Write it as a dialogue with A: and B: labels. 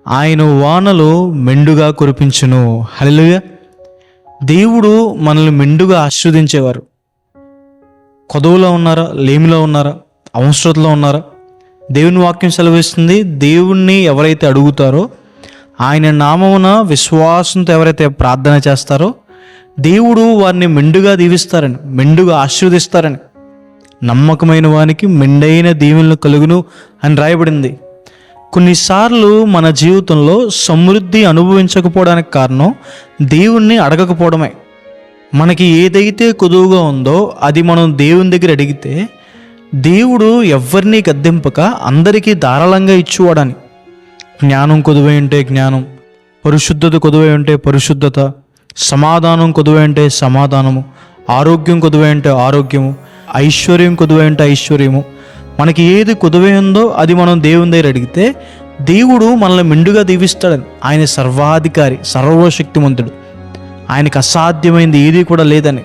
A: ఆయన వానలు మెండుగా కురిపించును. హల్లెలూయా. దేవుడు మనల్ని మెండుగా ఆశీర్వదించేవారు. కొదవలో ఉన్నారా, లేమిలో ఉన్నారా, అవసరతలో ఉన్నారా? దేవుని వాక్యం సెలవిస్తుంది, దేవుణ్ణి ఎవరైతే అడుగుతారో, ఆయన నామమున విశ్వాసంతో ఎవరైతే ప్రార్థన చేస్తారో దేవుడు వారిని మెండుగా దీవిస్తారని, మెండుగా ఆశీర్వదిస్తారని. నమ్మకమైన వానికి మెండైన దీవెనలు కలుగును అని రాయబడింది. కొన్నిసార్లు మన జీవితంలో సమృద్ధి అనుభవించకపోవడానికి కారణం దేవుణ్ణి అడగకపోవడమే. మనకి ఏదైతే కొదువుగా ఉందో అది మనం దేవుని దగ్గర అడిగితే దేవుడు ఎవరిని గద్దెంపక అందరికీ ధారాళంగా ఇచ్చువాడని. జ్ఞానం కొదువై ఉంటే జ్ఞానం, పరిశుద్ధత కొదువై ఉంటే పరిశుద్ధత, సమాధానం కొదువై ఉంటే సమాధానము, ఆరోగ్యం కొదువై ఉంటే ఆరోగ్యము, ఐశ్వర్యం కొదువై ఉంటే ఐశ్వర్యము. మనకి ఏది కొదువై ఉందో అది మనం దేవుని దగ్గర అడిగితే దేవుడు మనల్ని మెండుగా దీవిస్తాడని. ఆయన సర్వాధికారి, సర్వశక్తిమంతుడు, ఆయనకు అసాధ్యమైంది ఏది కూడా లేదని.